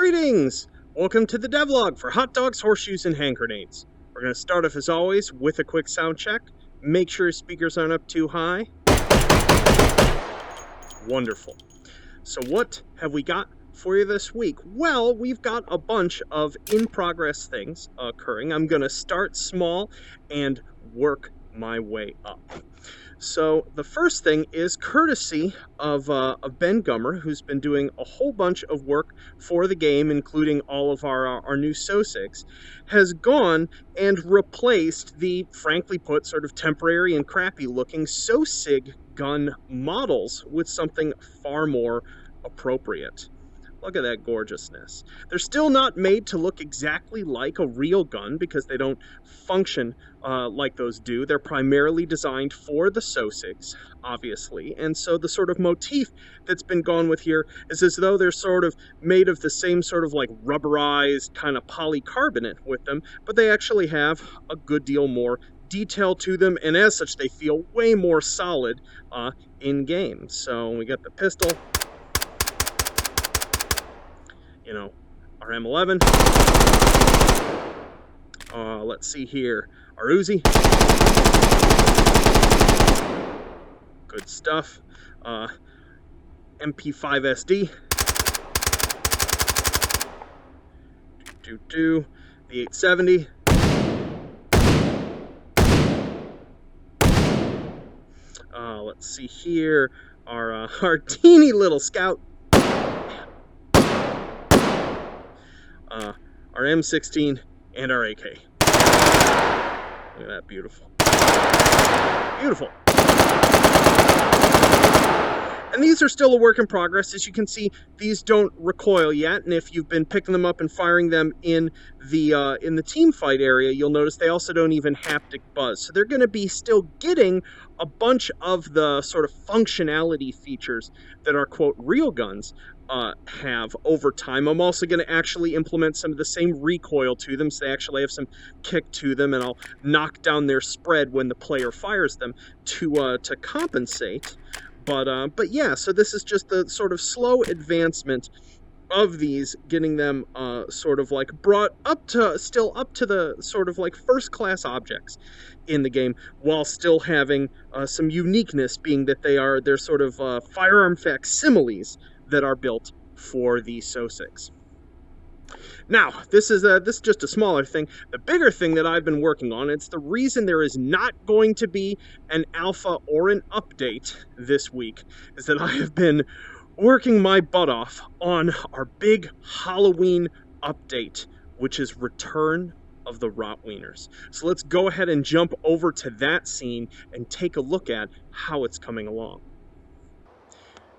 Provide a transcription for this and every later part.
Greetings! Welcome to the Devlog for hot dogs, horseshoes, and hand grenades. We're going to start off as always with a quick sound check. Make sure your speakers aren't up too high. Wonderful. So what have we got for you this week? Well, we've got a bunch of in-progress things occurring. I'm going to start small and work my way up. So the first thing is courtesy of Ben Gummer, who's been doing a whole bunch of work for the game, including all of our new SOSIGs, has gone and replaced the, frankly put, sort of temporary and crappy looking SOSIG gun models with something far more appropriate. Look at that gorgeousness. They're still not made to look exactly like a real gun because they don't function like those do. They're primarily designed for the SOSIGs, obviously. And so the sort of motif that's been gone with here is as though they're sort of made of the same sort of like rubberized kind of polycarbonate with them, but they actually have a good deal more detail to them, and as such they feel way more solid in game. So we got the pistol, you know, our M11. Let's see here, our Uzi. Good stuff. MP5 SD. The 870. Let's see here, our teeny little Scout. Our M16 and our AK. Look at that, beautiful. Beautiful. And these are still a work in progress. As you can see, these don't recoil yet, and if you've been picking them up and firing them in the team fight area, you'll notice they also don't even haptic buzz. So they're going to be still getting a bunch of the sort of functionality features that our, quote, real guns have over time. I'm also going to actually implement some of the same recoil to them, so they actually have some kick to them, and I'll knock down their spread when the player fires them to compensate. But yeah, so this is just the sort of slow advancement of these, getting them sort of like brought up to, still up to the sort of like first class objects in the game, while still having some uniqueness, being that they're sort of firearm facsimiles that are built for the SOSIGs. Now, this is just a smaller thing. The bigger thing that I've been working on, it's the reason there is not going to be an alpha or an update this week, is that I have been working my butt off on our big Halloween update, which is Return of the Rotwieners. So let's go ahead and jump over to that scene and take a look at how it's coming along.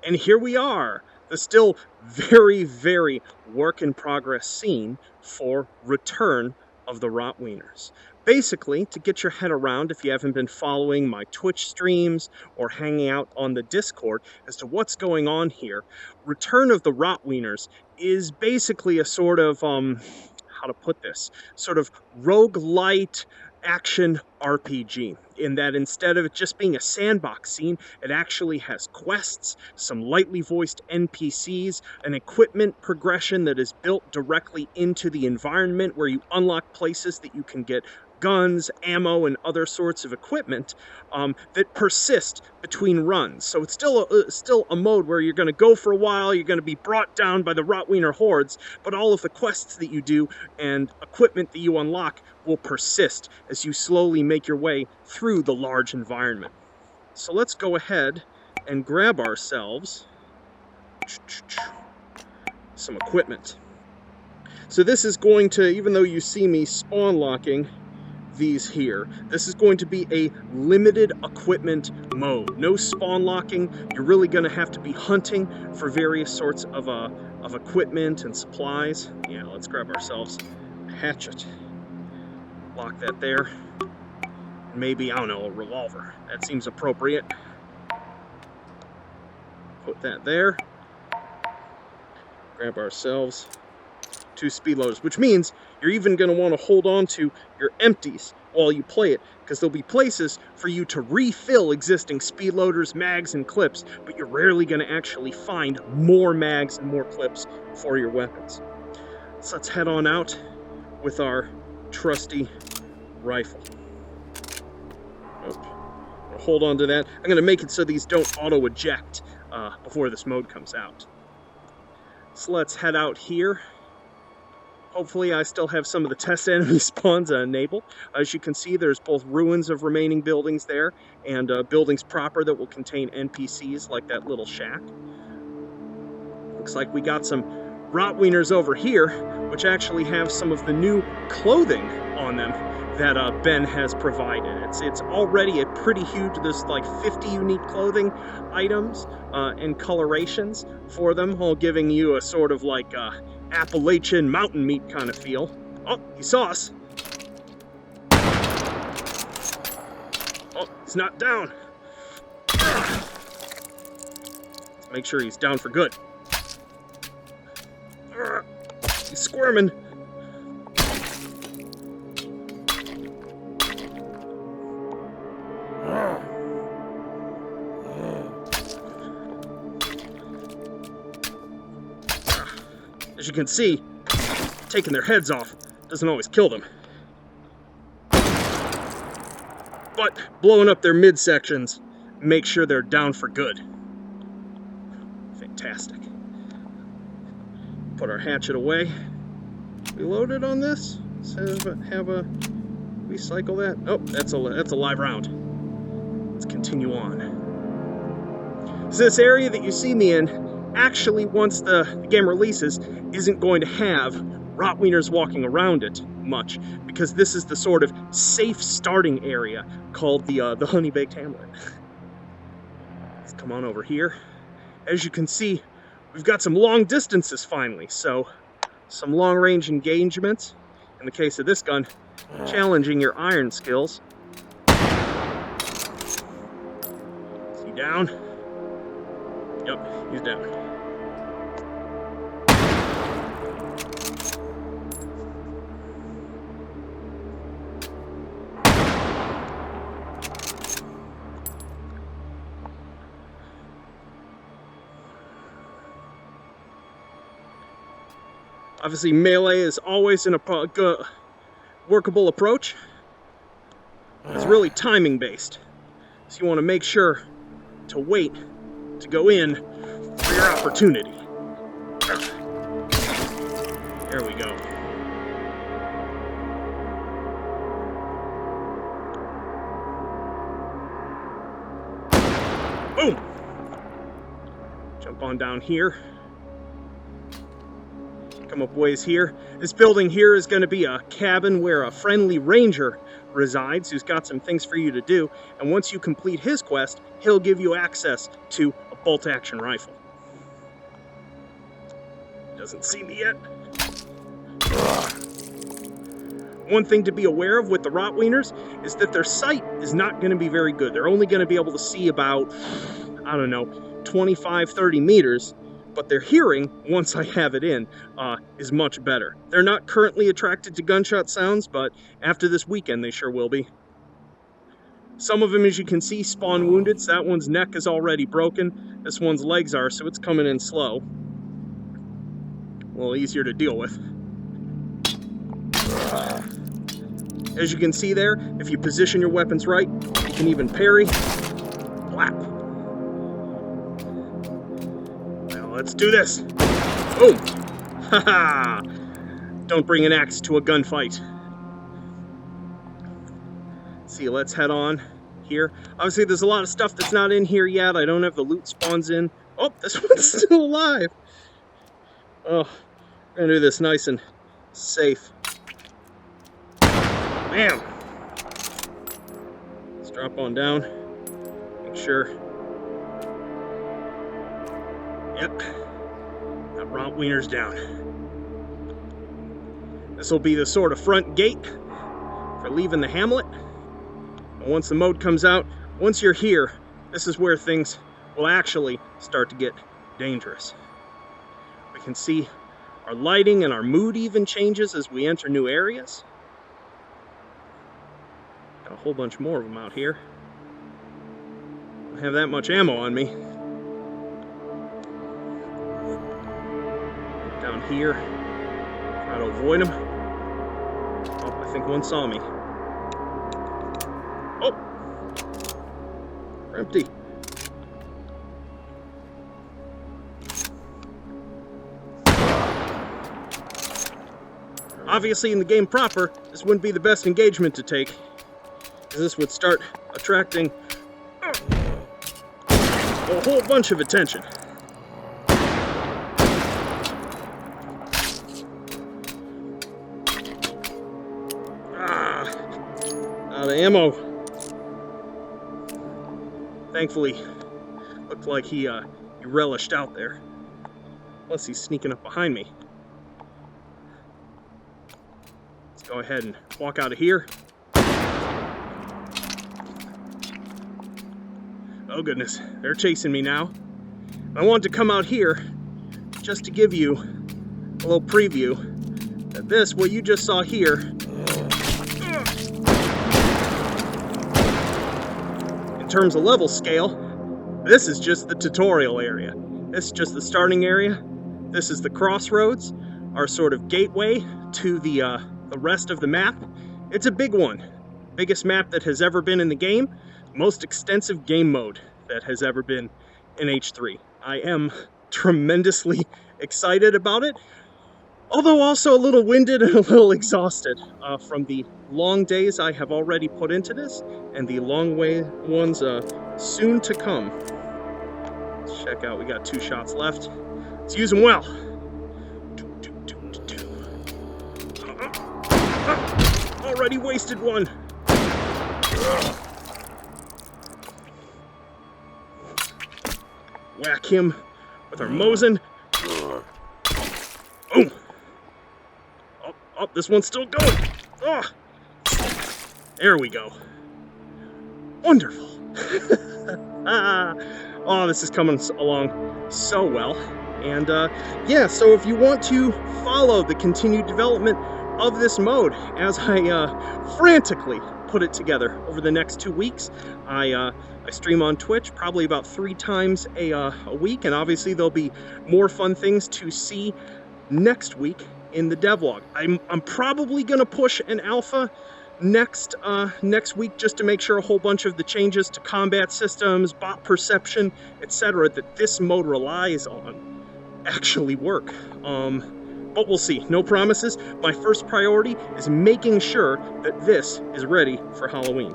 And here we are, the still very, very work-in-progress scene for Return of the Rotwieners. Basically, to get your head around, if you haven't been following my Twitch streams or hanging out on the Discord as to what's going on here, Return of the Rotwieners is basically a sort of, how to put this, sort of roguelite action RPG, in that instead of it just being a sandbox scene, it actually has quests, some lightly voiced NPCs, an equipment progression that is built directly into the environment where you unlock places that you can get guns, ammo, and other sorts of equipment that persist between runs. So it's still a mode where you're going to go for a while, you're going to be brought down by the Rotwiener hordes, but all of the quests that you do and equipment that you unlock will persist as you slowly make your way through the large environment. So let's go ahead and grab ourselves some equipment. So this is going to, even though you see me spawn locking these here, this is going to be a limited equipment mode. No spawn locking. You're really going to have to be hunting for various sorts of equipment and supplies. Yeah, let's grab ourselves a hatchet. Lock that there. Maybe, I don't know, a revolver. That seems appropriate. Put that there. Grab ourselves 2 speed loaders, which means you're even going to want to hold on to your empties while you play it, because there'll be places for you to refill existing speed loaders, mags, and clips, but you're rarely going to actually find more mags and more clips for your weapons. So let's head on out with our trusty rifle. I'll hold on to that. I'm going to make it so these don't auto-eject before this mode comes out. So let's head out here. Hopefully I still have some of the test enemy spawns enabled. As you can see, there's both ruins of remaining buildings there and buildings proper that will contain NPCs like that little shack. Looks like we got some Rotwieners over here, which actually have some of the new clothing on them that Ben has provided. It's already a pretty huge, there's like 50 unique clothing items and colorations for them, all giving you a sort of like Appalachian mountain meat kind of feel. Oh, he saw us. Oh, he's not down. Let's make sure he's down for good. He's squirming. As you can see, taking their heads off doesn't always kill them. But blowing up their midsections makes sure they're down for good. Fantastic. Put our hatchet away. We loaded on this? Have a recycle that? Oh, that's a live round. Let's continue on. So this area that you see me in, actually, once the game releases, isn't going to have Rotwieners walking around it much, because this is the sort of safe starting area called the Honey Baked Hamlet. Let's come on over here. As you can see, we've got some long distances finally, so some long-range engagements. In the case of this gun, challenging your iron skills. Is he down? Yep, he's down. Obviously, melee is always a workable approach. It's really timing based. So you want to make sure to wait to go in for your opportunity. There we go. Boom! Jump on down here. Come up ways here. This building here is going to be a cabin where a friendly ranger resides who's got some things for you to do, and once you complete his quest, he'll give you access to a bolt-action rifle. Doesn't see me yet. One thing to be aware of with the Rotwieners is that their sight is not going to be very good. They're only going to be able to see about, I don't know, 25, 30 meters, but their hearing, once I have it in, is much better. They're not currently attracted to gunshot sounds, but after this weekend they sure will be. Some of them, as you can see, spawn wounded, so that one's neck is already broken. This one's legs are, so it's coming in slow. A little easier to deal with. As you can see there, if you position your weapons right, you can even parry. Blap. Let's do this. Boom. Haha. Don't bring an axe to a gunfight. See, let's head on here. Obviously, there's a lot of stuff that's not in here yet. I don't have the loot spawns in. Oh, this one's still alive. Oh, we're gonna do this nice and safe. Bam. Let's drop on down. Make sure. Yep, got Rotwieners down. This will be the sort of front gate for leaving the hamlet. And once the mode comes out, once you're here, this is where things will actually start to get dangerous. We can see our lighting and our mood even changes as we enter new areas. Got a whole bunch more of them out here. Don't have that much ammo on me. Down here, Try to avoid him. Oh, I think one saw me. Oh! We're empty. Obviously, in the game proper, this wouldn't be the best engagement to take, because this would start attracting a whole bunch of attention. Out of ammo. Thankfully, looked like he relished out there. Plus, he's sneaking up behind me. Let's go ahead and walk out of here. Oh goodness, they're chasing me now. I wanted to come out here just to give you a little preview that this, what you just saw here, in terms of level scale, this is just the tutorial area. This is just the starting area. This is the crossroads, our sort of gateway to the rest of the map. It's a big one. Biggest map that has ever been in the game. Most extensive game mode that has ever been in H3. I am tremendously excited about it, although also a little winded and a little exhausted from the long days I have already put into this and the long ones soon to come. Let's check out, we got 2 shots left. Let's use them well. Already wasted one. Whack him with our Mosin. Boom. Oh, this one's still going. Oh, there we go. Wonderful. Oh, this is coming along so well. And yeah, so if you want to follow the continued development of this mode as I frantically put it together over the next 2 weeks, I stream on Twitch probably about 3 times a week, and obviously there'll be more fun things to see next week in the devlog. I'm probably gonna push an alpha next week just to make sure a whole bunch of the changes to combat systems, bot perception, etc. that this mode relies on actually work. But we'll see. No promises. My first priority is making sure that this is ready for Halloween.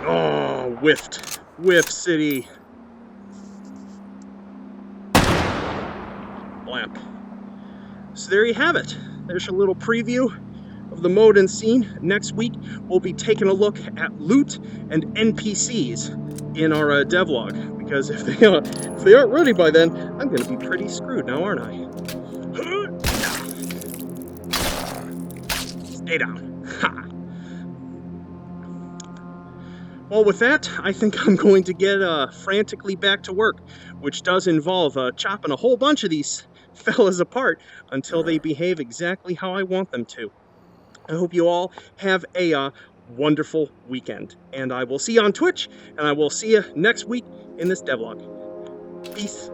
Oh, whiffed. Whiff City. Blamp. So there you have it. There's a little preview of the mode and scene. Next week, we'll be taking a look at loot and NPCs in our devlog, because if they aren't ready by then, I'm going to be pretty screwed now, aren't I? Stay down. Ha! Well, with that, I think I'm going to get frantically back to work, which does involve chopping a whole bunch of these fellas apart until they behave exactly how I want them to. I hope you all have a wonderful weekend, and I will see you on Twitch, and I will see you next week in this devlog. Peace.